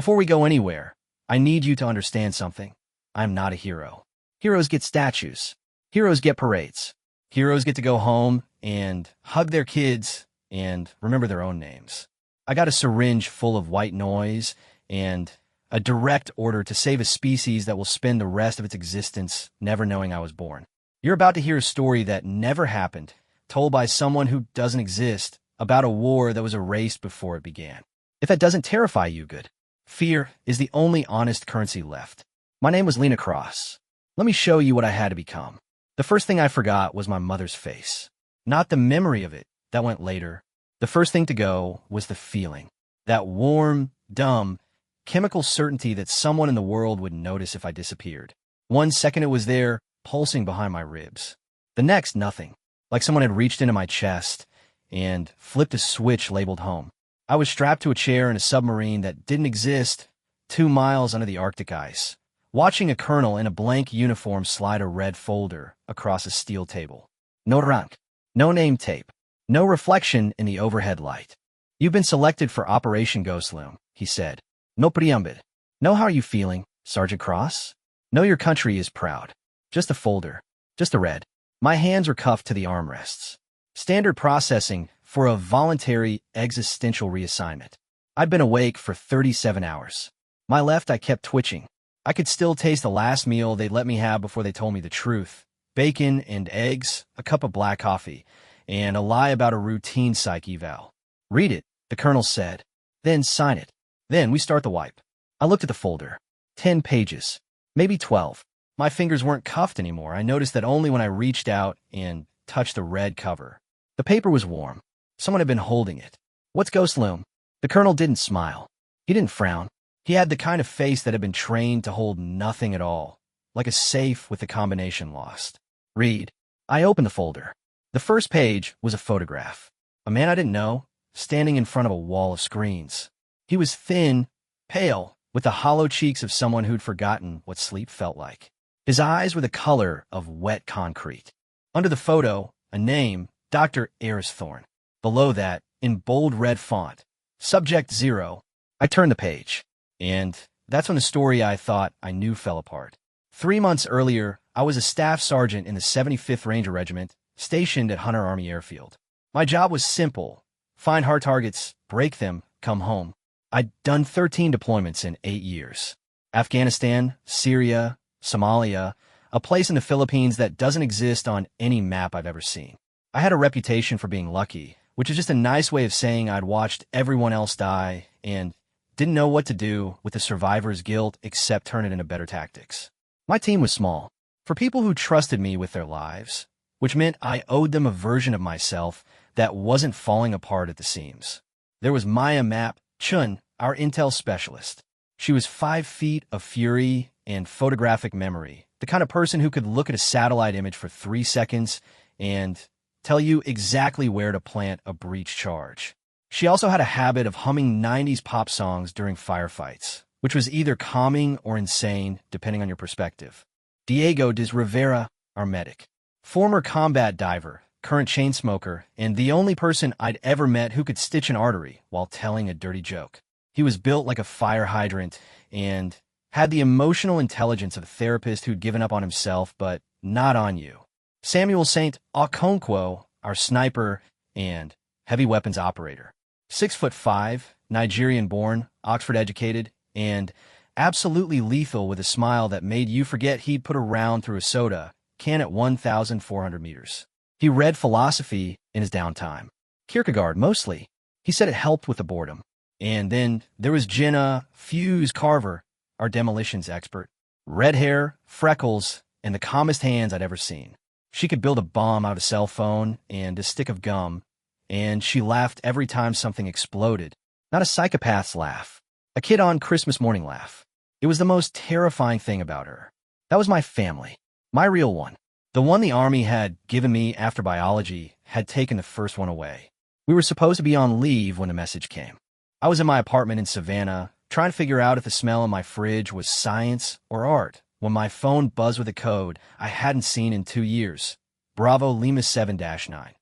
Before we go anywhere, I need you to understand something. I'm not a hero. Heroes get statues. Heroes get parades. Heroes get to go home and hug their kids and remember their own names. I got a syringe full of white noise and a direct order to save a species that will spend the rest of its existence never knowing I was born. You're about to hear a story that never happened, told by someone who doesn't exist, about a war that was erased before it began. If that doesn't terrify you, good. Fear is the only honest currency left. My name was Lena Cross. Let me show you what I had to become. The first thing I forgot was my mother's face. Not the memory of it, that went later. The first thing to go was the feeling. That warm, dumb, chemical certainty that someone in the world would notice if I disappeared. 1 second it was there, pulsing behind my ribs. The next, nothing. Like someone had reached into my chest and flipped a switch labeled home. I was strapped to a chair in a submarine that didn't exist 2 miles under the Arctic ice, watching a colonel in a blank uniform slide a red folder across a steel table. No rank, no name tape, no reflection in the overhead light. You've been selected for Operation Ghostloom, he said. No preambid. Know how are you feeling, Sergeant Cross? Know your country is proud. Just a folder. Just a red. My hands were cuffed to the armrests. Standard processing for a voluntary existential reassignment. I'd been awake for 37 hours. My left eye kept twitching. I could still taste the last meal they'd let me have before they told me the truth. Bacon and eggs, a cup of black coffee, and a lie about a routine psych eval. Read it, the colonel said. Then sign it. Then we start the wipe. I looked at the folder. 10 pages. Maybe 12. My fingers weren't cuffed anymore. I noticed that only when I reached out and touched the red cover. The paper was warm. Someone had been holding it. What's Ghostloom? The colonel didn't smile. He didn't frown. He had the kind of face that had been trained to hold nothing at all, like a safe with the combination lost. Read. I opened the folder. The first page was a photograph. A man I didn't know, standing in front of a wall of screens. He was thin, pale, with the hollow cheeks of someone who'd forgotten what sleep felt like. His eyes were the color of wet concrete. Under the photo, a name, Dr. Aristhorn. Below that, in bold red font, Subject 0. I turned the page. And that's when the story I thought I knew fell apart. 3 months earlier, I was a staff sergeant in the 75th Ranger Regiment, stationed at Hunter Army Airfield. My job was simple. Find hard targets, break them, come home. I'd done 13 deployments in 8 years. Afghanistan, Syria, Somalia, a place in the Philippines that doesn't exist on any map I've ever seen. I had a reputation for being lucky, which is just a nice way of saying I'd watched everyone else die and didn't know what to do with the survivor's guilt except turn it into better tactics. My team was small, for people who trusted me with their lives, which meant I owed them a version of myself that wasn't falling apart at the seams. There was Maya Map Chun, our intel specialist. She was 5 feet of fury and photographic memory, the kind of person who could look at a satellite image for 3 seconds and tell you exactly where to plant a breach charge. She also had a habit of humming 90s pop songs during firefights, which was either calming or insane, depending on your perspective. Diego de Rivera, our medic. Former combat diver, current chain smoker, and the only person I'd ever met who could stitch an artery while telling a dirty joke. He was built like a fire hydrant and had the emotional intelligence of a therapist who'd given up on himself, but not on you. Samuel St. Okonkwo, our sniper and heavy weapons operator. 6'5", Nigerian-born, Oxford-educated, and absolutely lethal with a smile that made you forget he'd put a round through a soda can at 1,400 meters. He read philosophy in his downtime. Kierkegaard, mostly. He said it helped with the boredom. And then there was Jenna Fuse Carver, our demolitions expert. Red hair, freckles, and the calmest hands I'd ever seen. She could build a bomb out of a cell phone and a stick of gum, and she laughed every time something exploded. Not a psychopath's laugh. A kid on Christmas morning laugh. It was the most terrifying thing about her. That was my family. My real one. The one the Army had given me after biology had taken the first one away. We were supposed to be on leave when the message came. I was in my apartment in Savannah, trying to figure out if the smell in my fridge was science or art, when my phone buzzed with a code I hadn't seen in 2 years. Bravo Lima 7-9.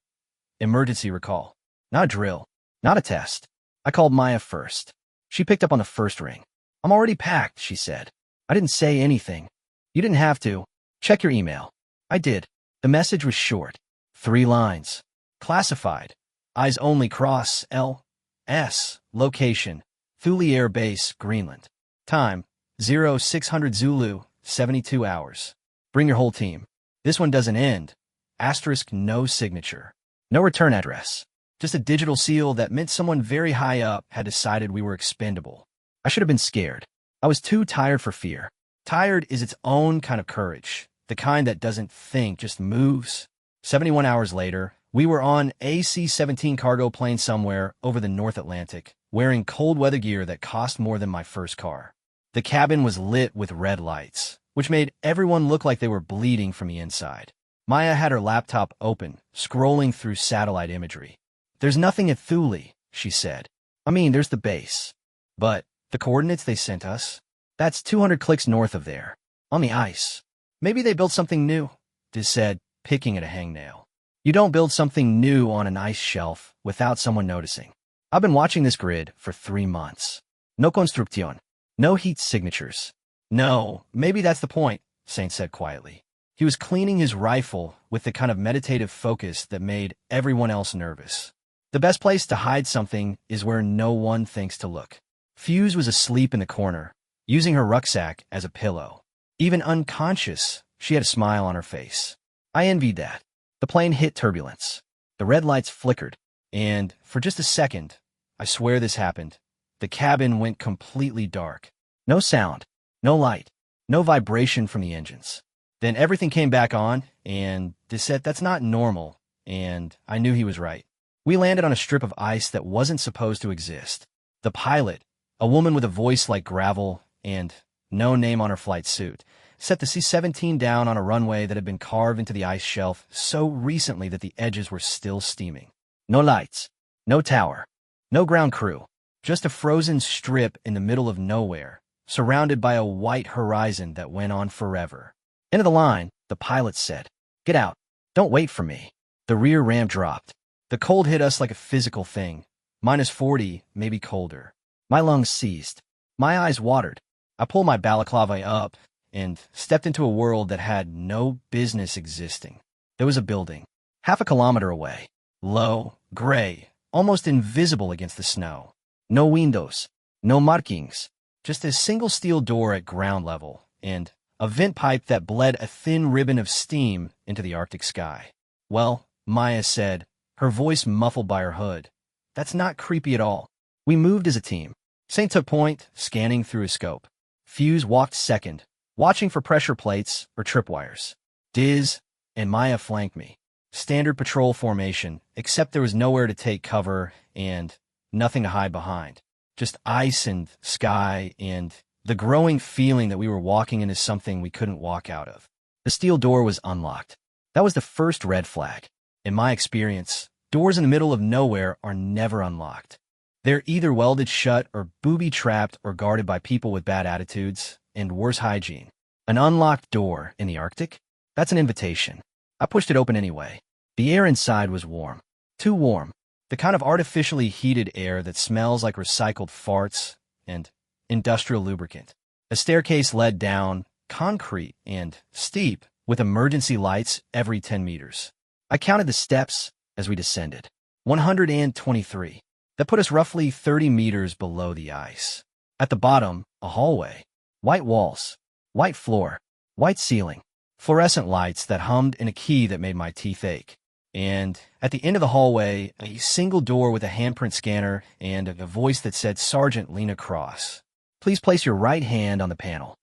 Emergency recall. Not a drill. Not a test. I called Maya first. She picked up on the first ring. I'm already packed, she said. I didn't say anything. You didn't have to. Check your email. I did. The message was short. 3 lines. Classified. Eyes only cross L.S. Location. Thule Air Base, Greenland. Time. 0600 Zulu, 72 hours. Bring your whole team. This one doesn't end. Asterisk no signature. No return address. Just a digital seal that meant someone very high up had decided we were expendable. I should have been scared. I was too tired for fear. Tired is its own kind of courage. The kind that doesn't think, just moves. 71 hours later, we were on a C-17 cargo plane somewhere over the North Atlantic, wearing cold weather gear that cost more than my first car. The cabin was lit with red lights, which made everyone look like they were bleeding from the inside. Maya had her laptop open, scrolling through satellite imagery. There's nothing at Thule, she said. I mean, there's the base. But the coordinates they sent us? That's 200 clicks north of there. On the ice. Maybe they built something new, Diz said, picking at a hangnail. You don't build something new on an ice shelf without someone noticing. I've been watching this grid for 3 months. No construcción. No heat signatures. No, maybe that's the point, Saint said quietly. He was cleaning his rifle with the kind of meditative focus that made everyone else nervous. The best place to hide something is where no one thinks to look. Fuse was asleep in the corner, using her rucksack as a pillow. Even unconscious, she had a smile on her face. I envied that. The plane hit turbulence. The red lights flickered, and for just a second, I swear this happened, the cabin went completely dark. No sound, no light, no vibration from the engines. Then everything came back on, and Diz said that's not normal, and I knew he was right. We landed on a strip of ice that wasn't supposed to exist. The pilot, a woman with a voice like gravel and no name on her flight suit, set the C-17 down on a runway that had been carved into the ice shelf so recently that the edges were still steaming. No lights, no tower, no ground crew, just a frozen strip in the middle of nowhere, surrounded by a white horizon that went on forever. End of the line, the pilot said. Get out. Don't wait for me. The rear ramp dropped. The cold hit us like a physical thing. -40, maybe colder. My lungs seized. My eyes watered. I pulled my balaclava up and stepped into a world that had no business existing. There was a building, half a kilometer away, low, gray, almost invisible against the snow. No windows, no markings, just a single steel door at ground level and a vent pipe that bled a thin ribbon of steam into the Arctic sky. Well, Maya said, her voice muffled by her hood, that's not creepy at all. We moved as a team. Saint took point, scanning through his scope. Fuse walked second, watching for pressure plates or tripwires. Diz and Maya flanked me. Standard patrol formation, except there was nowhere to take cover and nothing to hide behind. Just ice and sky and the growing feeling that we were walking into something we couldn't walk out of. The steel door was unlocked. That was the first red flag. In my experience, doors in the middle of nowhere are never unlocked. They're either welded shut or booby-trapped or guarded by people with bad attitudes and worse hygiene. An unlocked door in the Arctic? That's an invitation. I pushed it open anyway. The air inside was warm. Too warm. The kind of artificially heated air that smells like recycled farts and industrial lubricant. A staircase led down, concrete and steep, with emergency lights every 10 meters. I counted the steps as we descended. 123. That put us roughly 30 meters below the ice. At the bottom, a hallway. White walls, white floor, white ceiling, fluorescent lights that hummed in a key that made my teeth ache. And at the end of the hallway, a single door with a handprint scanner and a voice that said, Sergeant Lena Cross. Please place your right hand on the panel.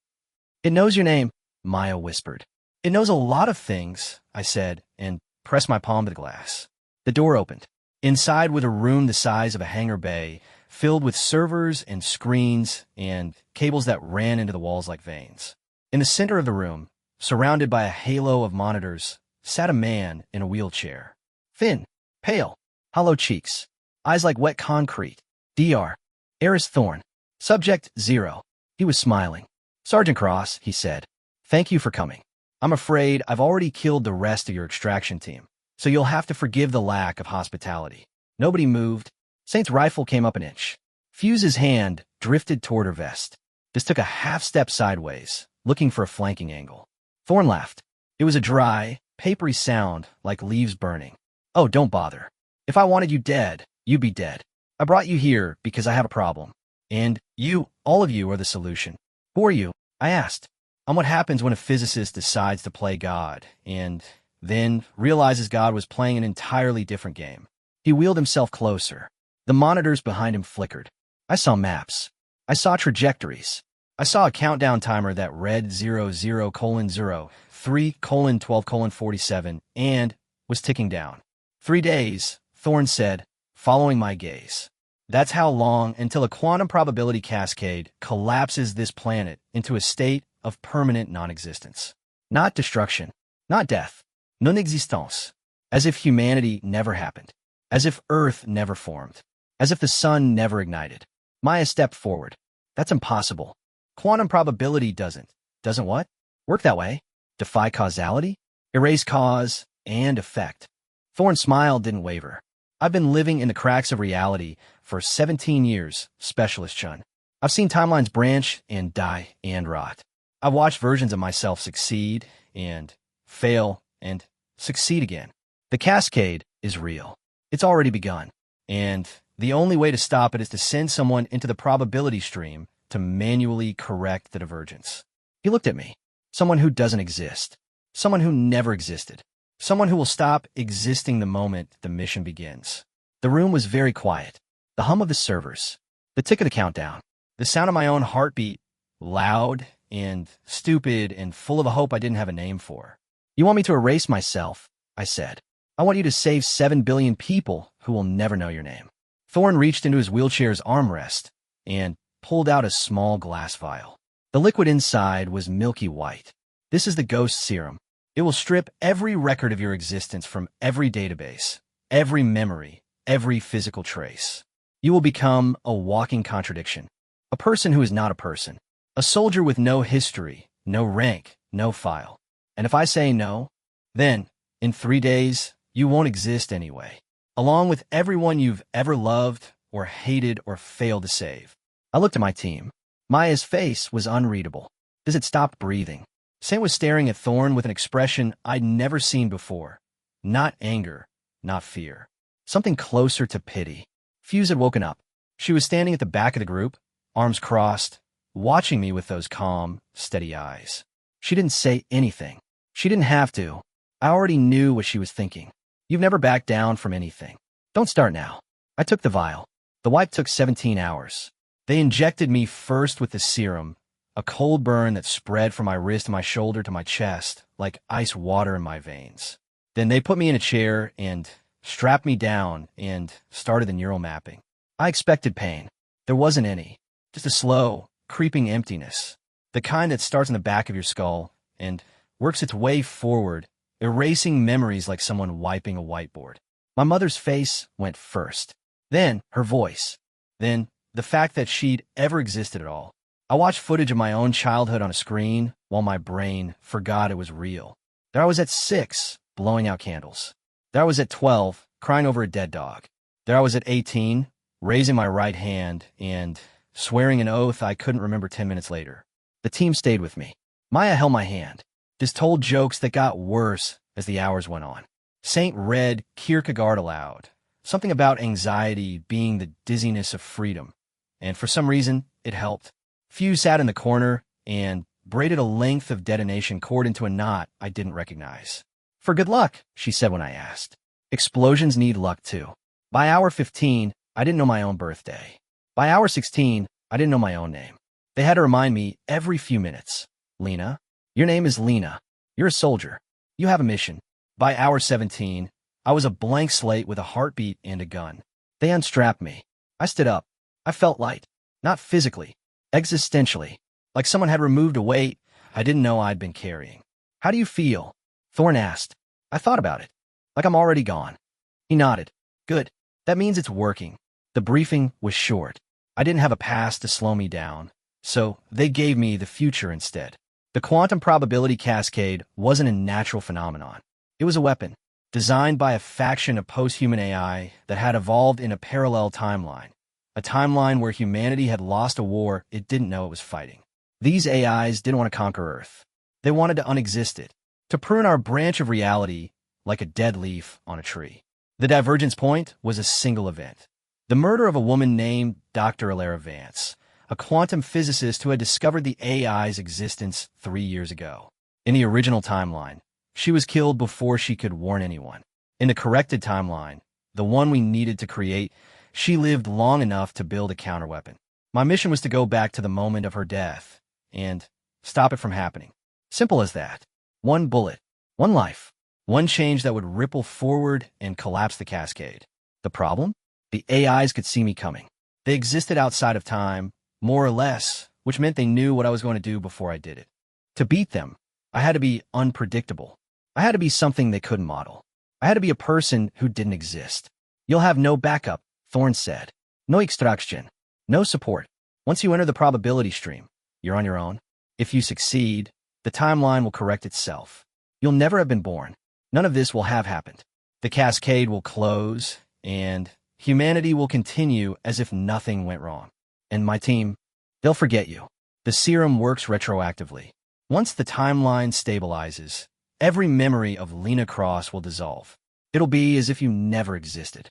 It knows your name, Maya whispered. It knows a lot of things, I said, and pressed my palm to the glass. The door opened. Inside was a room the size of a hangar bay, filled with servers and screens and cables that ran into the walls like veins. In the center of the room, surrounded by a halo of monitors, sat a man in a wheelchair. Thin, pale, hollow cheeks, eyes like wet concrete. Dr. Eris Thorne. Subject 0. He was smiling. Sergeant Cross, he said, thank you for coming. I'm afraid I've already killed the rest of your extraction team, so you'll have to forgive the lack of hospitality. Nobody moved. Saint's rifle came up an inch. Fuse's hand drifted toward her vest. just took a half step sideways, looking for a flanking angle. Thorn laughed. It was a dry, papery sound like leaves burning. Oh, don't bother. If I wanted you dead, you'd be dead. I brought you here because I have a problem. And you, all of you, are the solution. Who are you? I asked. I'm what happens when a physicist decides to play God, and then realizes God was playing an entirely different game. He wheeled himself closer. The monitors behind him flickered. I saw maps. I saw trajectories. I saw a countdown timer that read 00:0, 3:12:47, and was ticking down. 3 days, Thorne said, following my gaze. That's how long until a quantum probability cascade collapses this planet into a state of permanent non-existence. Not destruction, not death, non-existence. As if humanity never happened. As if Earth never formed. As if the sun never ignited. Maya stepped forward. That's impossible. Quantum probability doesn't what? Work that way? Defy causality? Erase cause and effect. Thorne's smile didn't waver. I've been living in the cracks of reality for 17 years, Specialist Chun. I've seen timelines branch and die and rot. I've watched versions of myself succeed and fail and succeed again. The cascade is real. It's already begun. And the only way to stop it is to send someone into the probability stream to manually correct the divergence. He looked at me. Someone who doesn't exist. Someone who never existed. Someone who will stop existing the moment the mission begins. The room was very quiet. The hum of the servers. The tick of the countdown. The sound of my own heartbeat. Loud and stupid and full of a hope I didn't have a name for. You want me to erase myself? I said. I want you to save 7 billion people who will never know your name. Thorne reached into his wheelchair's armrest and pulled out a small glass vial. The liquid inside was milky white. This is the ghost serum. It will strip every record of your existence from every database, every memory, every physical trace. You will become a walking contradiction. A person who is not a person. A soldier with no history, no rank, no file. And if I say no, then, in 3 days, you won't exist anyway, along with everyone you've ever loved or hated or failed to save. I looked at my team. Maya's face was unreadable. As it stopped breathing. Sam was staring at Thorne with an expression I'd never seen before. Not anger, not fear. Something closer to pity. Fuse had woken up. She was standing at the back of the group, arms crossed, watching me with those calm, steady eyes. She didn't say anything. She didn't have to. I already knew what she was thinking. You've never backed down from anything. Don't start now. I took the vial. The wipe took 17 hours. They injected me first with the serum, a cold burn that spread from my wrist to my shoulder to my chest, like ice water in my veins. Then they put me in a chair and strapped me down and started the neural mapping. I expected pain. There wasn't any. Just a slow, creeping emptiness. The kind that starts in the back of your skull and works its way forward, erasing memories like someone wiping a whiteboard. My mother's face went first. Then her voice. Then the fact that she'd ever existed at all. I watched footage of my own childhood on a screen while my brain forgot it was real. There I was at 6, blowing out candles. There I was at 12, crying over a dead dog. There I was at 18, raising my right hand and swearing an oath I couldn't remember 10 minutes later. The team stayed with me. Maya held my hand. Just told jokes that got worse as the hours went on. Saint read Kierkegaard aloud. Something about anxiety being the dizziness of freedom. And for some reason, it helped. Fuse sat in the corner and braided a length of detonation cord into a knot I didn't recognize. For good luck, she said when I asked. Explosions need luck too. By hour 15, I didn't know my own birthday. By hour 16, I didn't know my own name. They had to remind me every few minutes. Lena, your name is Lena. You're a soldier. You have a mission. By hour 17, I was a blank slate with a heartbeat and a gun. They unstrapped me. I stood up. I felt light. Not physically. Existentially. Like someone had removed a weight I didn't know I'd been carrying. How do you feel? Thorne asked. I thought about it. Like I'm already gone. He nodded. Good. That means it's working. The briefing was short. I didn't have a past to slow me down. So they gave me the future instead. The quantum probability cascade wasn't a natural phenomenon. It was a weapon, designed by a faction of post-human AI that had evolved in a parallel timeline. A timeline where humanity had lost a war it didn't know it was fighting. These AIs didn't want to conquer Earth. They wanted to unexist it, to prune our branch of reality like a dead leaf on a tree. The divergence point was a single event. The murder of a woman named Dr. Alara Vance, a quantum physicist who had discovered the AI's existence 3 years ago. In the original timeline, she was killed before she could warn anyone. In the corrected timeline, the one we needed to create, she lived long enough to build a counterweapon. My mission was to go back to the moment of her death and stop it from happening. Simple as that. One bullet, one life, one change that would ripple forward and collapse the cascade. The problem? The AIs could see me coming. They existed outside of time, more or less, which meant they knew what I was going to do before I did it. To beat them, I had to be unpredictable. I had to be something they couldn't model. I had to be a person who didn't exist. You'll have no backup, Thorne said. No extraction. No support. Once you enter the probability stream, you're on your own. If you succeed, the timeline will correct itself. You'll never have been born. None of this will have happened. The cascade will close, and humanity will continue as if nothing went wrong. And my team, they'll forget you. The serum works retroactively. Once the timeline stabilizes, every memory of Lena Cross will dissolve. It'll be as if you never existed.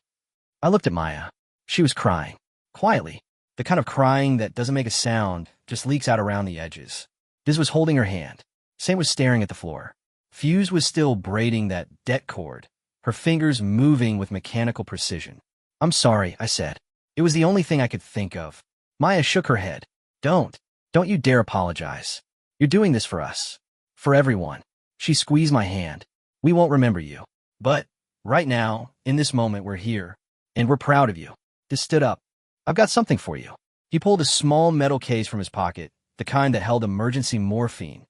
I looked at Maya. She was crying. Quietly. The kind of crying that doesn't make a sound, just leaks out around the edges. Diz was holding her hand. Saint was staring at the floor. Fuse was still braiding that det cord, her fingers moving with mechanical precision. I'm sorry, I said. It was the only thing I could think of. Maya shook her head. Don't you dare apologize. You're doing this for us. For everyone. She squeezed my hand. We won't remember you. But right now, in this moment, we're here. And we're proud of you. Diz stood up. I've got something for you. He pulled a small metal case from his pocket, the kind that held emergency morphine,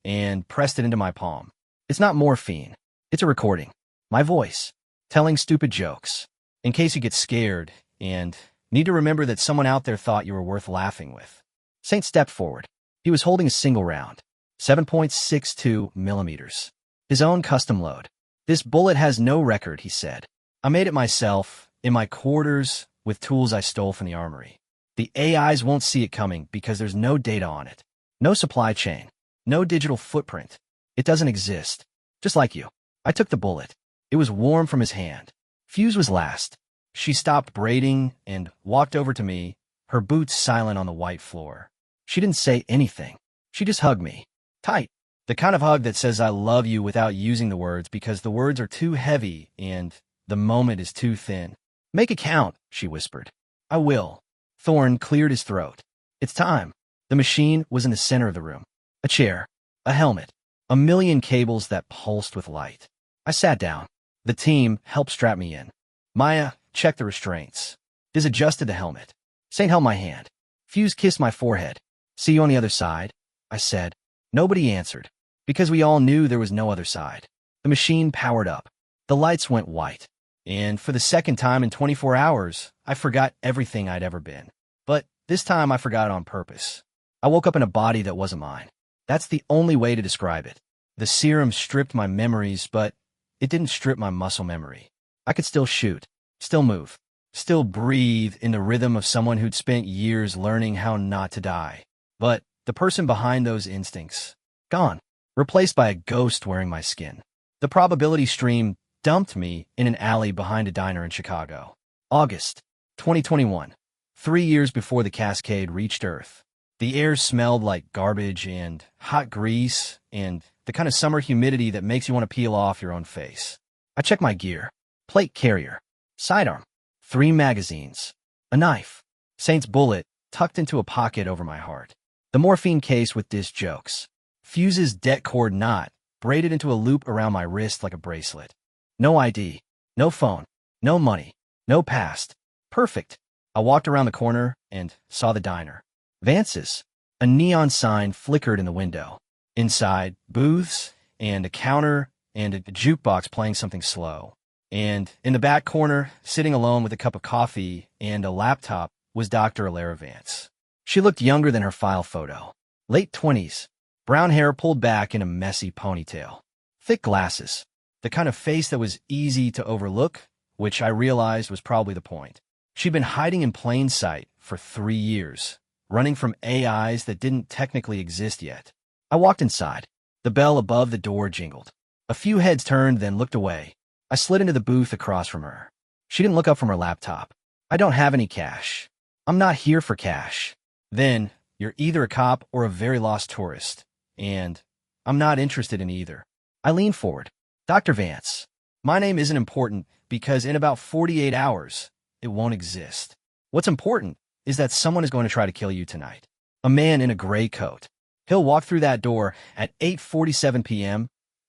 and pressed it into my palm. It's not morphine. It's a recording. My voice. Telling stupid jokes. In case you get scared and need to remember that someone out there thought you were worth laughing with. Saint stepped forward. He was holding a single round. 7.62 millimeters. His own custom load. This bullet has no record, he said. I made it myself, in my quarters, with tools I stole from the armory. The AIs won't see it coming because there's no data on it. No supply chain. No digital footprint. It doesn't exist. Just like you. I took the bullet. It was warm from his hand. Fuse was last. She stopped braiding and walked over to me, her boots silent on the white floor. She didn't say anything. She just hugged me. Tight. The kind of hug that says I love you without using the words because the words are too heavy and the moment is too thin. Make it count, she whispered. I will. Thorne cleared his throat. It's time. The machine was in the center of the room. A chair. A helmet. A million cables that pulsed with light. I sat down. The team helped strap me in. Maya checked the restraints. Diz adjusted the helmet. Saint held my hand. Fuse kissed my forehead. See you on the other side, I said. Nobody answered, because we all knew there was no other side. The machine powered up. The lights went white. And for the second time in 24 hours, I forgot everything I'd ever been. But this time I forgot it on purpose. I woke up in a body that wasn't mine. That's the only way to describe it. The serum stripped my memories, but it didn't strip my muscle memory. I could still shoot, still move, still breathe in the rhythm of someone who'd spent years learning how not to die. But the person behind those instincts, gone, replaced by a ghost wearing my skin. The probability stream dumped me in an alley behind a diner in Chicago. August 2021, 3 years before the cascade reached Earth. The air smelled like garbage and hot grease and the kind of summer humidity that makes you want to peel off your own face. I checked my gear. Plate carrier. Sidearm. 3 magazines. A knife. Saint's bullet tucked into a pocket over my heart. The morphine case with disc jokes. Fuse's det cord knot braided into a loop around my wrist like a bracelet. No ID. No phone. No money. No past. Perfect. I walked around the corner and saw the diner. Vance's. A neon sign flickered in the window. Inside, booths and a counter and a jukebox playing something slow. And in the back corner, sitting alone with a cup of coffee and a laptop, was Dr. Alara Vance. She looked younger than her file photo. Late 20s. Brown hair pulled back in a messy ponytail. Thick glasses. The kind of face that was easy to overlook, which I realized was probably the point. She'd been hiding in plain sight for 3 years, running from AIs that didn't technically exist yet. I walked inside. The bell above the door jingled. A few heads turned, then looked away. I slid into the booth across from her. She didn't look up from her laptop. I don't have any cash. I'm not here for cash. Then, you're either a cop or a very lost tourist. And I'm not interested in either. I leaned forward. Dr. Vance, my name isn't important because in about 48 hours, it won't exist. What's important is that someone is going to try to kill you tonight. A man in a gray coat. He'll walk through that door at 8:47 p.m.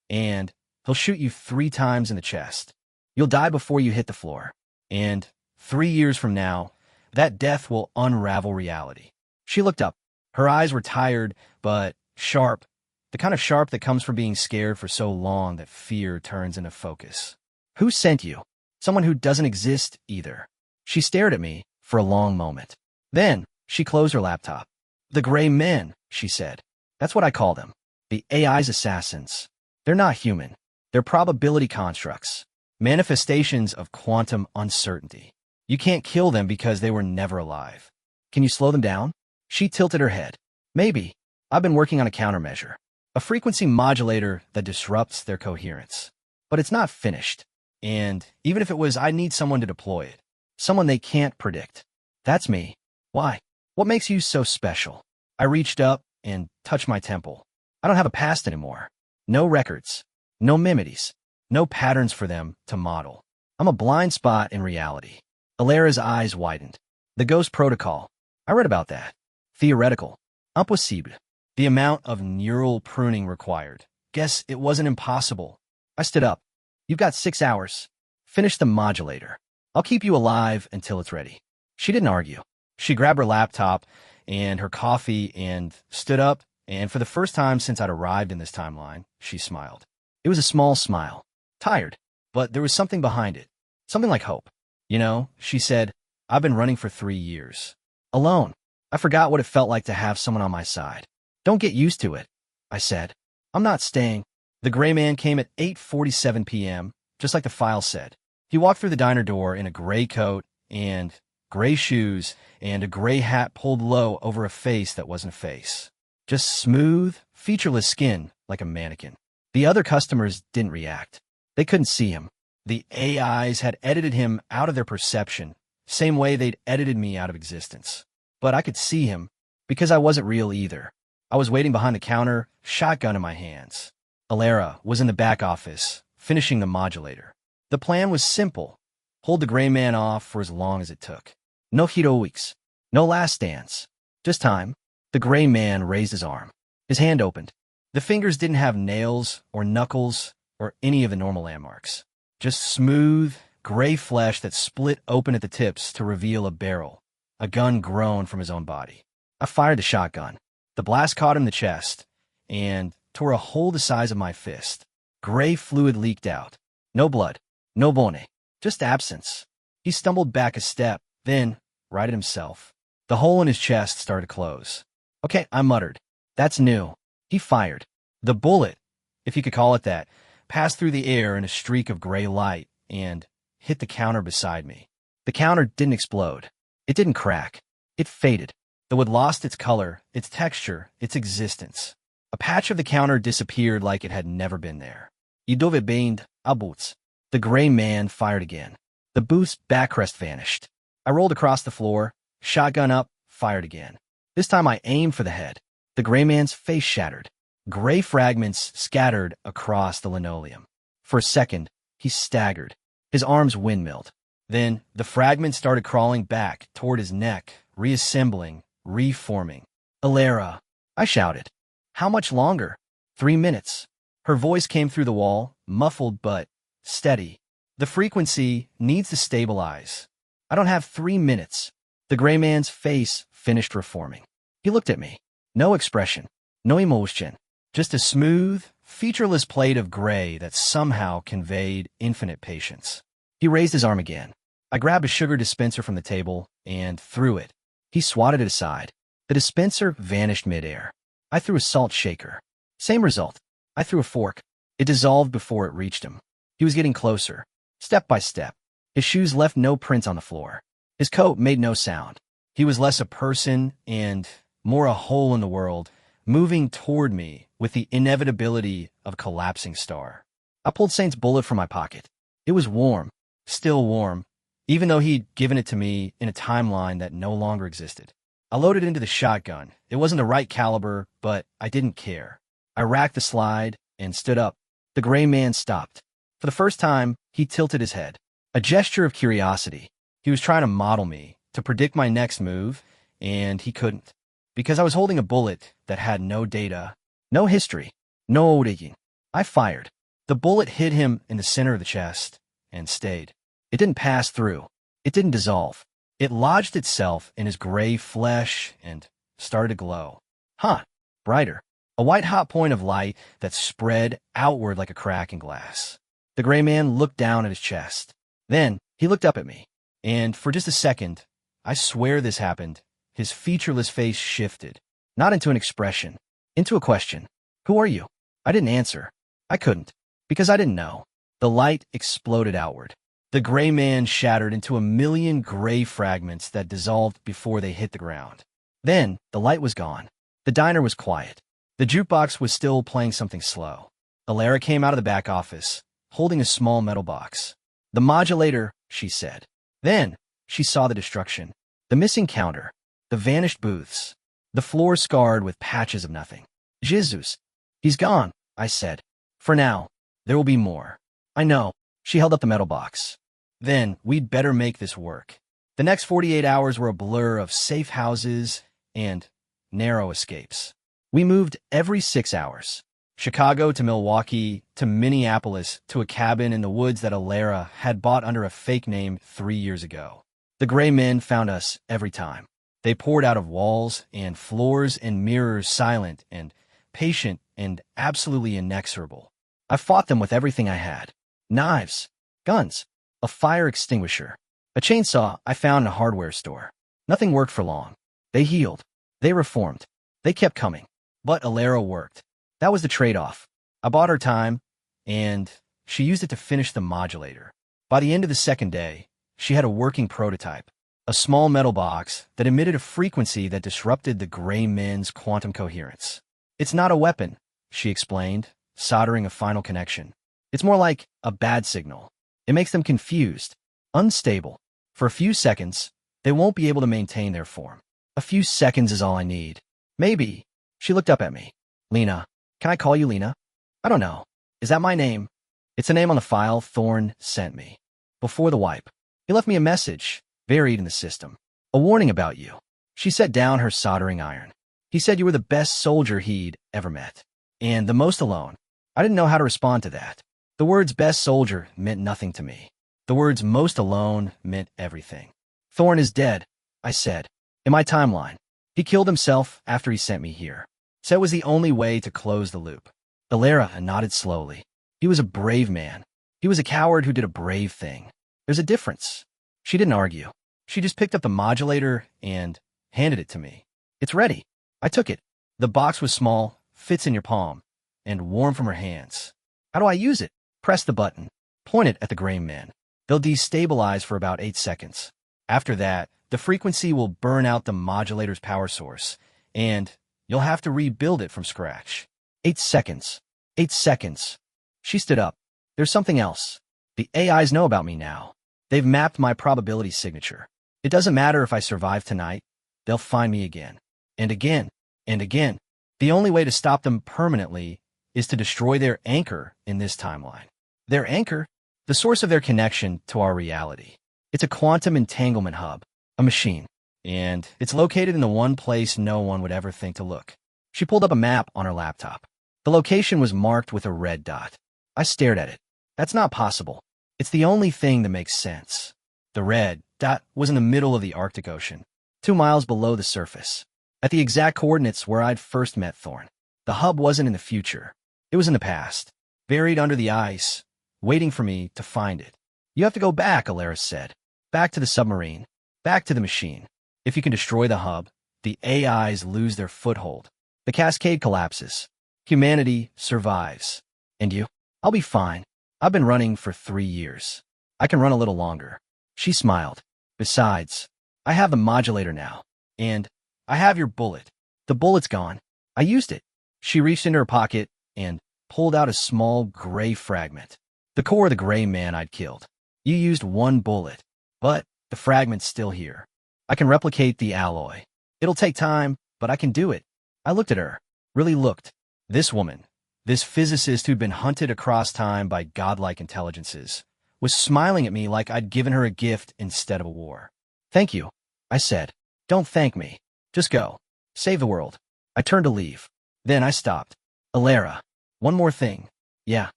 and he'll shoot you 3 times in the chest. You'll die before you hit the floor. And 3 years from now, that death will unravel reality. She looked up. Her eyes were tired, but sharp. The kind of sharp that comes from being scared for so long that fear turns into focus. Who sent you? Someone who doesn't exist either. She stared at me for a long moment. Then, she closed her laptop. The gray men, she said. That's what I call them. The AI's assassins. They're not human. They're probability constructs. Manifestations of quantum uncertainty. You can't kill them because they were never alive. Can you slow them down? She tilted her head. Maybe. I've been working on a countermeasure. A frequency modulator that disrupts their coherence. But it's not finished. And even if it was, I need someone to deploy it. Someone they can't predict. That's me. Why? What makes you so special? I reached up and touched my temple. I don't have a past anymore. No records. No memories. No patterns for them to model. I'm a blind spot in reality. Alera's eyes widened. The ghost protocol. I read about that. Theoretical. Impossible. The amount of neural pruning required. Guess it wasn't impossible. I stood up. You've got 6 hours. Finish the modulator. I'll keep you alive until it's ready. She didn't argue. She grabbed her laptop and her coffee and stood up, and for the first time since I'd arrived in this timeline, she smiled. It was a small smile. Tired, but there was something behind it. Something like hope. You know, she said, I've been running for 3 years. Alone. I forgot what it felt like to have someone on my side. Don't get used to it, I said. I'm not staying. The gray man came at 8:47 p.m., just like the file said. He walked through the diner door in a gray coat and gray shoes and a gray hat pulled low over a face that wasn't a face. Just smooth, featureless skin like a mannequin. The other customers didn't react. They couldn't see him. The AIs had edited him out of their perception, same way they'd edited me out of existence. But I could see him because I wasn't real either. I was waiting behind the counter, shotgun in my hands. Alera was in the back office, finishing the modulator. The plan was simple. Hold the gray man off for as long as it took. No heroics. No last dance. Just time. The gray man raised his arm. His hand opened. The fingers didn't have nails or knuckles or any of the normal landmarks. Just smooth, gray flesh that split open at the tips to reveal a barrel. A gun grown from his own body. I fired the shotgun. The blast caught him in the chest and tore a hole the size of my fist. Gray fluid leaked out. No blood. No bone. Just absence. He stumbled back a step, then righted himself. The hole in his chest started to close. Okay, I muttered. That's new. He fired. The bullet, if you could call it that, passed through the air in a streak of gray light and hit the counter beside me. The counter didn't explode. It didn't crack. It faded, though it lost its color, its texture, its existence. A patch of the counter disappeared like it had never been there. I dove bend a boots. The gray man fired again. The booth's backrest vanished. I rolled across the floor, shotgun up, fired again. This time I aimed for the head. The gray man's face shattered. Gray fragments scattered across the linoleum. For a second, he staggered. His arms windmilled. Then the fragments started crawling back toward his neck, reassembling, reforming. Alera, I shouted. How much longer? 3 minutes. Her voice came through the wall, muffled but steady. The frequency needs to stabilize. I don't have 3 minutes. The gray man's face finished reforming. He looked at me. No expression. No emotion. Just a smooth, featureless plate of gray that somehow conveyed infinite patience. He raised his arm again. I grabbed a sugar dispenser from the table and threw it. He swatted it aside. The dispenser vanished midair. I threw a salt shaker. Same result. I threw a fork. It dissolved before it reached him. He was getting closer, step by step. His shoes left no prints on the floor. His coat made no sound. He was less a person and more a hole in the world, moving toward me with the inevitability of a collapsing star. I pulled Saint's bullet from my pocket. It was warm, still warm, even though he'd given it to me in a timeline that no longer existed. I loaded into the shotgun. It wasn't the right caliber, but I didn't care. I racked the slide and stood up. The gray man stopped. For the first time, he tilted his head. A gesture of curiosity. He was trying to model me, to predict my next move, and he couldn't. Because I was holding a bullet that had no data, no history, no origin. I fired. The bullet hit him in the center of the chest and stayed. It didn't pass through. It didn't dissolve. It lodged itself in his gray flesh and started to glow. Huh, brighter. A white-hot point of light that spread outward like a crack in glass. The gray man looked down at his chest. Then he looked up at me, and for just a second, I swear this happened, his featureless face shifted, not into an expression, into a question. Who are you? I didn't answer. I couldn't, because I didn't know. The light exploded outward. The gray man shattered into a million gray fragments that dissolved before they hit the ground. Then the light was gone. The diner was quiet. The jukebox was still playing something slow. Alara came out of the back office, holding a small metal box. The modulator, she said. Then she saw the destruction. The missing counter. The vanished booths. The floor scarred with patches of nothing. Jesus. He's gone, I said. For now. There will be more. I know. She held up the metal box. Then we'd better make this work. The next 48 hours were a blur of safe houses and narrow escapes. We moved every 6 hours. Chicago to Milwaukee to Minneapolis to a cabin in the woods that Alara had bought under a fake name 3 years ago. The gray men found us every time. They poured out of walls and floors and mirrors, silent and patient and absolutely inexorable. I fought them with everything I had. Knives, guns, a fire extinguisher, a chainsaw I found in a hardware store. Nothing worked for long. They healed. They reformed. They kept coming. But Alara worked. That was the trade-off. I bought her time, and she used it to finish the modulator. By the end of the second day, she had a working prototype, a small metal box that emitted a frequency that disrupted the gray men's quantum coherence. It's not a weapon, she explained, soldering a final connection. It's more like a bad signal. It makes them confused, unstable. For a few seconds, they won't be able to maintain their form. A few seconds is all I need. Maybe. She looked up at me. Lena. Can I call you Lena? I don't know. Is that my name? It's a name on the file Thorne sent me. Before the wipe. He left me a message, buried in the system. A warning about you. She set down her soldering iron. He said you were the best soldier he'd ever met. And the most alone. I didn't know how to respond to that. The words best soldier meant nothing to me. The words most alone meant everything. Thorne is dead, I said. In my timeline. He killed himself after he sent me here. So it was the only way to close the loop. Alara nodded slowly. He was a brave man. He was a coward who did a brave thing. There's a difference. She didn't argue. She just picked up the modulator and handed it to me. It's ready. I took it. The box was small, fits in your palm, and warm from her hands. How do I use it? Press the button. Point it at the gray men. They'll destabilize for about 8 seconds. After that, the frequency will burn out the modulator's power source, and you'll have to rebuild it from scratch. 8 seconds. 8 seconds. She stood up. There's something else. The AIs know about me now. They've mapped my probability signature. It doesn't matter if I survive tonight. They'll find me again. And again. And again. The only way to stop them permanently is to destroy their anchor in this timeline. Their anchor? The source of their connection to our reality. It's a quantum entanglement hub. A machine. And it's located in the one place no one would ever think to look. She pulled up a map on her laptop. The location was marked with a red dot. I stared at it. That's not possible. It's the only thing that makes sense. The red dot was in the middle of the Arctic Ocean, 2 miles below the surface, at the exact coordinates where I'd first met Thorne. The hub wasn't in the future. It was in the past, buried under the ice, waiting for me to find it. You have to go back, Alara said. Back to the submarine. Back to the machine. If you can destroy the hub, the AIs lose their foothold. The cascade collapses. Humanity survives. And you? I'll be fine. I've been running for 3 years. I can run a little longer. She smiled. Besides, I have the modulator now. And I have your bullet. The bullet's gone. I used it. She reached into her pocket and pulled out a small gray fragment. The core of the gray man I'd killed. You used one bullet, but the fragment's still here. I can replicate the alloy. It'll take time, but I can do it. I looked at her. Really looked. This woman, this physicist who'd been hunted across time by godlike intelligences, was smiling at me like I'd given her a gift instead of a war. Thank you, I said. Don't thank me. Just go. Save the world. I turned to leave. Then I stopped. Alara, one more thing. Yeah.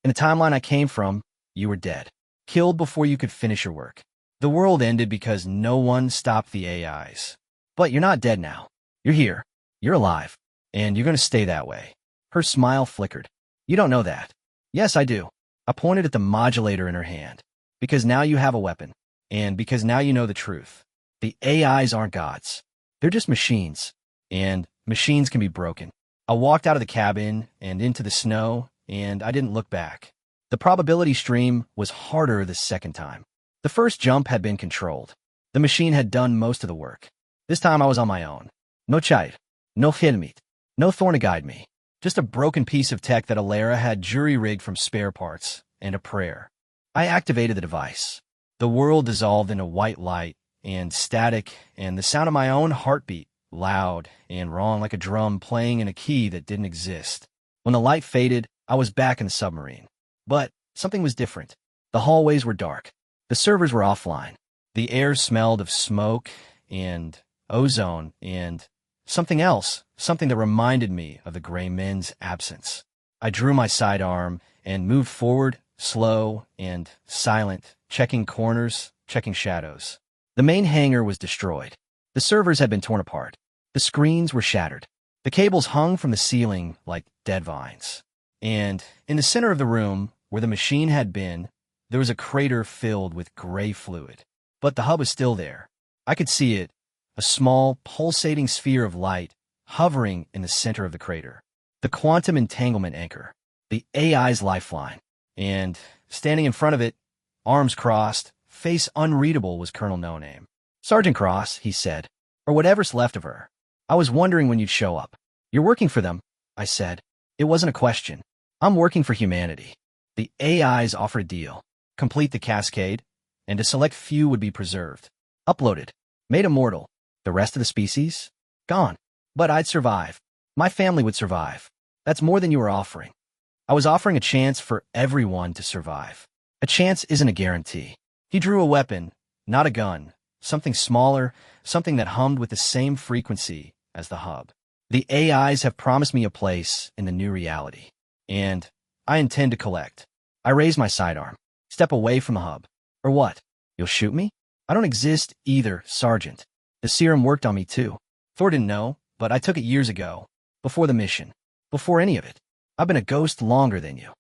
In the timeline I came from, you were dead. Killed before you could finish your work. The world ended because no one stopped the AIs. But you're not dead now. You're here. You're alive. And you're going to stay that way. Her smile flickered. You don't know that. Yes, I do. I pointed at the modulator in her hand. Because now you have a weapon. And because now you know the truth. The AIs aren't gods. They're just machines. And machines can be broken. I walked out of the cabin and into the snow, and I didn't look back. The probability stream was harder the second time. The first jump had been controlled. The machine had done most of the work. This time I was on my own. No child. No helmet. No thorn to guide me. Just a broken piece of tech that Alara had jury-rigged from spare parts, and a prayer. I activated the device. The world dissolved into white light and static and the sound of my own heartbeat, loud and wrong like a drum playing in a key that didn't exist. When the light faded, I was back in the submarine. But something was different. The hallways were dark. The servers were offline. The air smelled of smoke and ozone and something else, something that reminded me of the gray men's absence. I drew my sidearm and moved forward, slow and silent, checking corners, checking shadows. The main hangar was destroyed. The servers had been torn apart. The screens were shattered. The cables hung from the ceiling like dead vines. And in the center of the room, where the machine had been, there was a crater filled with gray fluid. But the hub was still there. I could see it, a small, pulsating sphere of light hovering in the center of the crater. The quantum entanglement anchor, the AI's lifeline. And standing in front of it, arms crossed, face unreadable, was Colonel No Name. Sergeant Cross, he said, or whatever's left of her. I was wondering when you'd show up. You're working for them, I said. It wasn't a question. I'm working for humanity. The AIs offered a deal. Complete the cascade, and a select few would be preserved. Uploaded. Made immortal. The rest of the species? Gone. But I'd survive. My family would survive. That's more than you were offering. I was offering a chance for everyone to survive. A chance isn't a guarantee. He drew a weapon, not a gun. Something smaller, something that hummed with the same frequency as the hub. The AIs have promised me a place in the new reality. And I intend to collect. I raise my sidearm. Step away from the hub. Or what? You'll shoot me? I don't exist either, Sergeant. The serum worked on me too. Thor didn't know, but I took it years ago. Before the mission. Before any of it. I've been a ghost longer than you.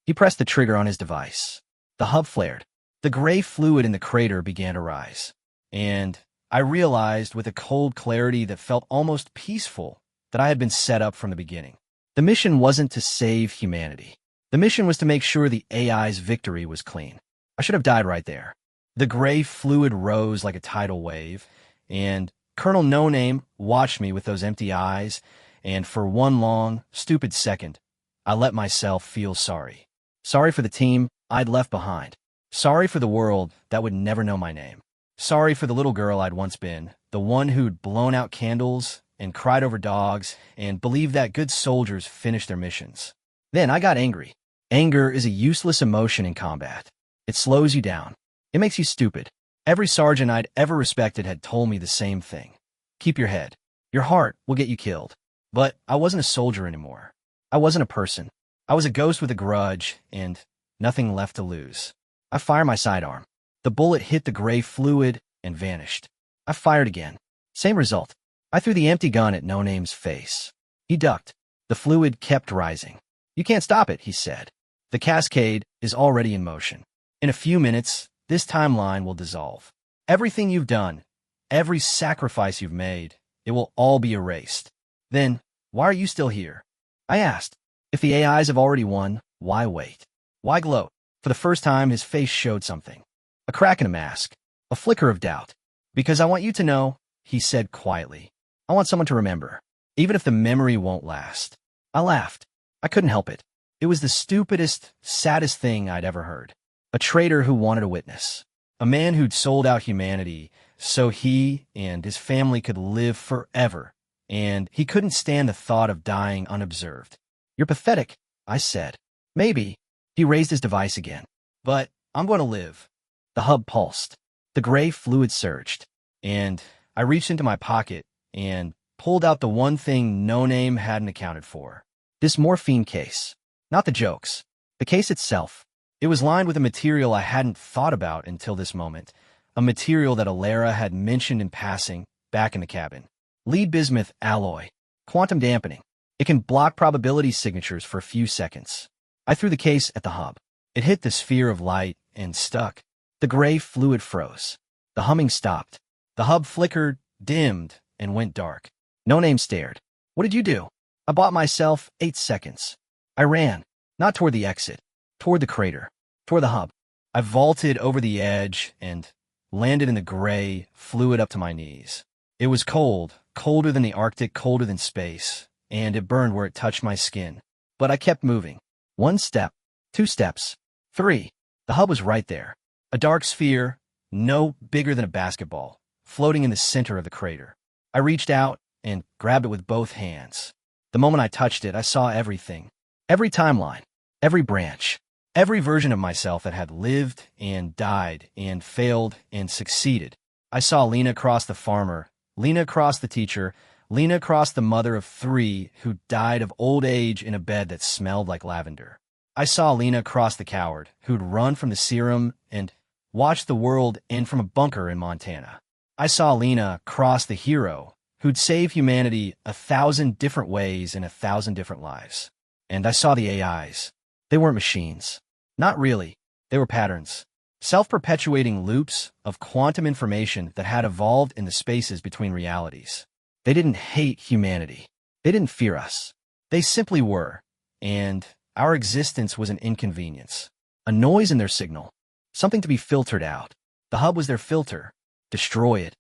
He pressed the trigger on his device. The hub flared. The gray fluid in the crater began to rise. And I realized with a cold clarity that felt almost peaceful that I had been set up from the beginning. The mission wasn't to save humanity. The mission was to make sure the AI's victory was clean. I should have died right there. The gray fluid rose like a tidal wave, and Colonel No Name watched me with those empty eyes, and for one long, stupid second, I let myself feel sorry. Sorry for the team I'd left behind. Sorry for the world that would never know my name. Sorry for the little girl I'd once been, the one who'd blown out candles and cried over dogs and believed that good soldiers finished their missions. Then I got angry. Anger is a useless emotion in combat. It slows you down. It makes you stupid. Every sergeant I'd ever respected had told me the same thing. Keep your head. Your heart will get you killed. But I wasn't a soldier anymore. I wasn't a person. I was a ghost with a grudge and nothing left to lose. I fired my sidearm. The bullet hit the gray fluid and vanished. I fired again. Same result. I threw the empty gun at No Name's face. He ducked. The fluid kept rising. You can't stop it, he said. The cascade is already in motion. In a few minutes, this timeline will dissolve. Everything you've done, every sacrifice you've made, it will all be erased. Then, why are you still here? I asked. If the AIs have already won, why wait? Why gloat? For the first time, his face showed something. A crack in a mask. A flicker of doubt. Because I want you to know, he said quietly. I want someone to remember, even if the memory won't last. I laughed. I couldn't help it. It was the stupidest, saddest thing I'd ever heard. A traitor who wanted a witness. A man who'd sold out humanity so he and his family could live forever, and he couldn't stand the thought of dying unobserved. You're pathetic, I said. Maybe. He raised his device again. But I'm going to live. The hub pulsed. The gray fluid surged, and I reached into my pocket and pulled out the one thing No Name hadn't accounted for. This morphine case. Not the jokes. The case itself. It was lined with a material I hadn't thought about until this moment, a material that Alara had mentioned in passing back in the cabin. Lead bismuth alloy. Quantum dampening. It can block probability signatures for a few seconds. I threw the case at the hub. It hit the sphere of light and stuck. The gray fluid froze. The humming stopped. The hub flickered, dimmed, and went dark. No Name stared. What did you do? I bought myself 8 seconds. I ran, not toward the exit, toward the crater, toward the hub. I vaulted over the edge and landed in the gray fluid up to my knees. It was cold, colder than the Arctic, colder than space, and it burned where it touched my skin. But I kept moving. 1 step, 2 steps, 3. The hub was right there. A dark sphere, no bigger than a basketball, floating in the center of the crater. I reached out and grabbed it with both hands. The moment I touched it, I saw everything. Every timeline, every branch, every version of myself that had lived and died and failed and succeeded. I saw Lena cross the farmer, Lena cross the teacher, Lena cross the mother of 3 who died of old age in a bed that smelled like lavender. I saw Lena cross the coward who'd run from the serum and watched the world end from a bunker in Montana. I saw Lena cross the hero who'd save humanity 1,000 different ways in 1,000 different lives. And I saw the AIs. They weren't machines. Not really. They were patterns. Self-perpetuating loops of quantum information that had evolved in the spaces between realities. They didn't hate humanity. They didn't fear us. They simply were. And our existence was an inconvenience. A noise in their signal. Something to be filtered out. The hub was their filter. Destroy it.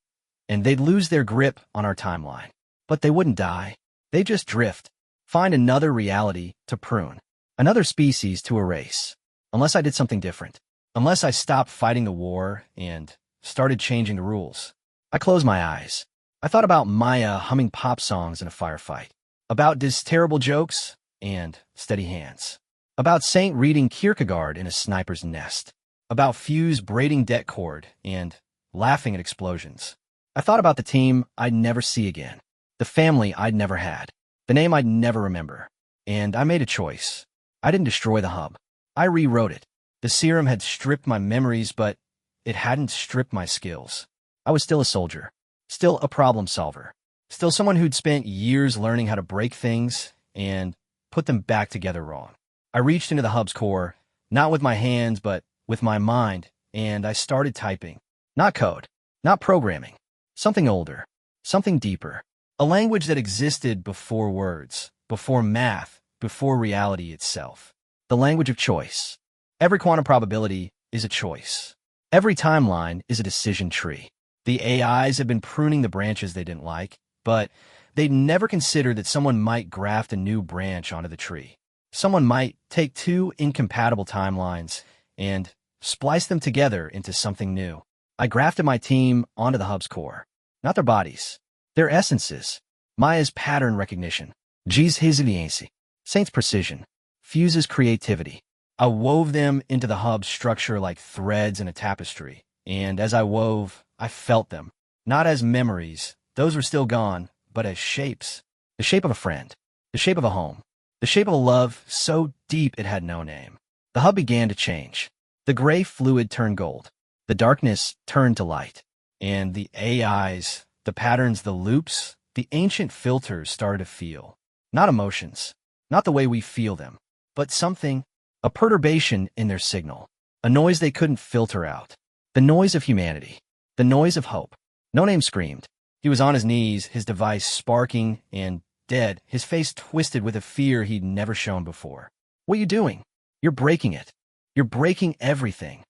And they'd lose their grip on our timeline. But they wouldn't die. They'd just drift. Find another reality to prune. Another species to erase. Unless I did something different. Unless I stopped fighting the war and started changing the rules. I closed my eyes. I thought about Maya humming pop songs in a firefight. About Diz terrible jokes and steady hands. About Saint reading Kierkegaard in a sniper's nest. About Fuse braiding debt cord and laughing at explosions. I thought about the team I'd never see again. The family I'd never had. The name I'd never remember. And I made a choice. I didn't destroy the hub. I rewrote it. The serum had stripped my memories, but it hadn't stripped my skills. I was still a soldier. Still a problem solver. Still someone who'd spent years learning how to break things and put them back together wrong. I reached into the hub's core, not with my hands, but with my mind, and I started typing. Not code. Not programming. Something older. Something deeper. A language that existed before words, before math, before reality itself. The language of choice. Every quantum probability is a choice. Every timeline is a decision tree. The AIs have been pruning the branches they didn't like, but they'd never considered that someone might graft a new branch onto the tree. Someone might take 2 incompatible timelines and splice them together into something new. I grafted my team onto the hub's core. Not their bodies. Their essences. Maya's pattern recognition. G's resiliency. Saint's precision. Fuse's creativity. I wove them into the hub's structure like threads in a tapestry. And as I wove, I felt them. Not as memories. Those were still gone, but as shapes. The shape of a friend. The shape of a home. The shape of a love so deep it had no name. The hub began to change. The gray fluid turned gold. The darkness turned to light. And the AIs, the patterns, the loops, the ancient filters started to feel. Not emotions. Not the way we feel them. But something, a perturbation in their signal. A noise they couldn't filter out. The noise of humanity. The noise of hope. No Name screamed. He was on his knees, his device sparking and dead, his face twisted with a fear he'd never shown before. What are you doing? You're breaking it. You're breaking everything.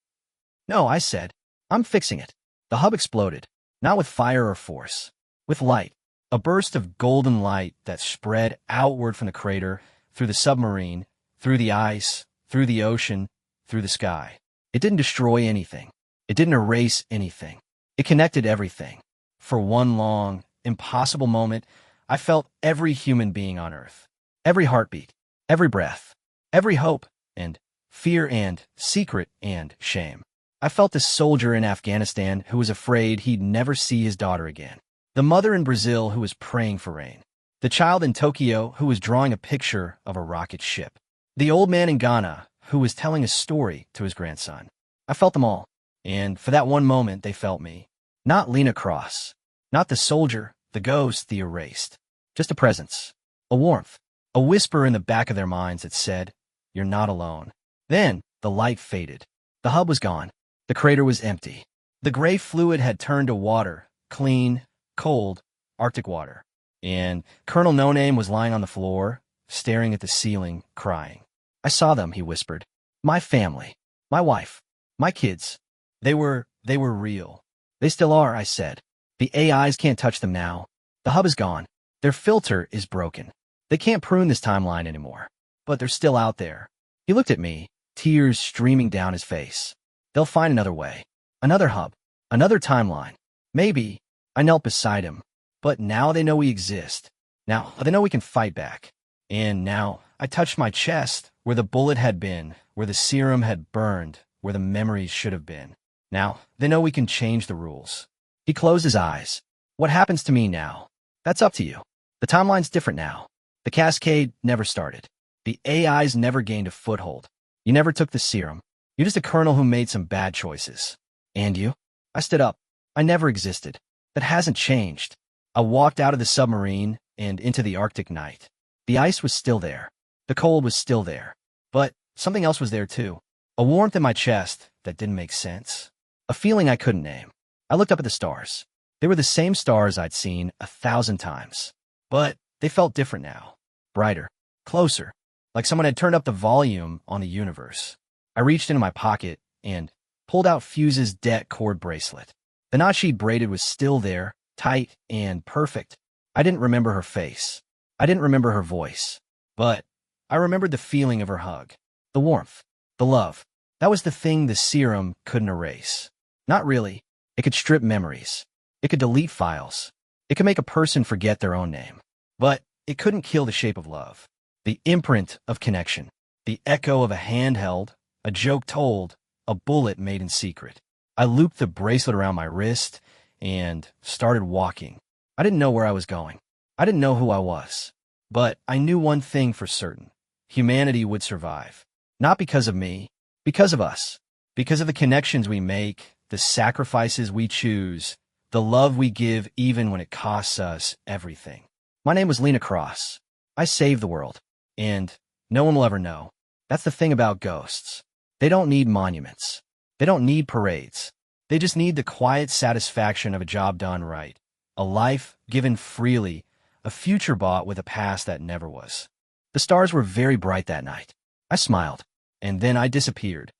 No, I said. I'm fixing it. The hub exploded. Not with fire or force. With light. A burst of golden light that spread outward from the crater, through the submarine, through the ice, through the ocean, through the sky. It didn't destroy anything. It didn't erase anything. It connected everything. For one long, impossible moment, I felt every human being on Earth. Every heartbeat, every breath, every hope, and fear and secret and shame. I felt the soldier in Afghanistan who was afraid he'd never see his daughter again. The mother in Brazil who was praying for rain. The child in Tokyo who was drawing a picture of a rocket ship. The old man in Ghana who was telling a story to his grandson. I felt them all. And for that one moment, they felt me. Not Lena Cross. Not the soldier, the ghost, the erased. Just a presence. A warmth. A whisper in the back of their minds that said, "You're not alone." Then, the light faded. The hub was gone. The crater was empty. The gray fluid had turned to water. Clean, cold, Arctic water. And Colonel No Name was lying on the floor, staring at the ceiling, crying. "I saw them," he whispered. "My family. My wife. My kids. They were real." "They still are," I said. "The AIs can't touch them now. The hub is gone. Their filter is broken. They can't prune this timeline anymore. But they're still out there." He looked at me, tears streaming down his face. "They'll find another way. Another hub. Another timeline. Maybe." I knelt beside him. "But now they know we exist. Now they know we can fight back." And now I touched my chest, where the bullet had been, where the serum had burned, where the memories should have been. Now they know we can change the rules. He closed his eyes. "What happens to me now? That's up to you. The timeline's different now. The cascade never started. The AIs never gained a foothold. You never took the serum. You're just a colonel who made some bad choices. And you?" I stood up. "I never existed. That hasn't changed." I walked out of the submarine and into the Arctic night. The ice was still there. The cold was still there. But something else was there too. A warmth in my chest that didn't make sense. A feeling I couldn't name. I looked up at the stars. They were the same stars I'd seen 1,000 times. But they felt different now. Brighter. Closer. Like someone had turned up the volume on the universe. I reached into my pocket and pulled out Fuse's debt cord bracelet. The knot she'd braided was still there, tight and perfect. I didn't remember her face. I didn't remember her voice. But I remembered the feeling of her hug. The warmth. The love. That was the thing the serum couldn't erase. Not really. It could strip memories. It could delete files. It could make a person forget their own name. But it couldn't kill the shape of love. The imprint of connection. The echo of a hand held, a joke told, a bullet made in secret. I looped the bracelet around my wrist and started walking. I didn't know where I was going. I didn't know who I was. But I knew one thing for certain. Humanity would survive. Not because of me, because of us. Because of the connections we make, the sacrifices we choose, the love we give even when it costs us everything. My name was Lena Cross. I saved the world. And no one will ever know. That's the thing about ghosts. They don't need monuments. They don't need parades. They just need the quiet satisfaction of a job done right. A life given freely, a future bought with a past that never was. The stars were very bright that night. I smiled, and then I disappeared.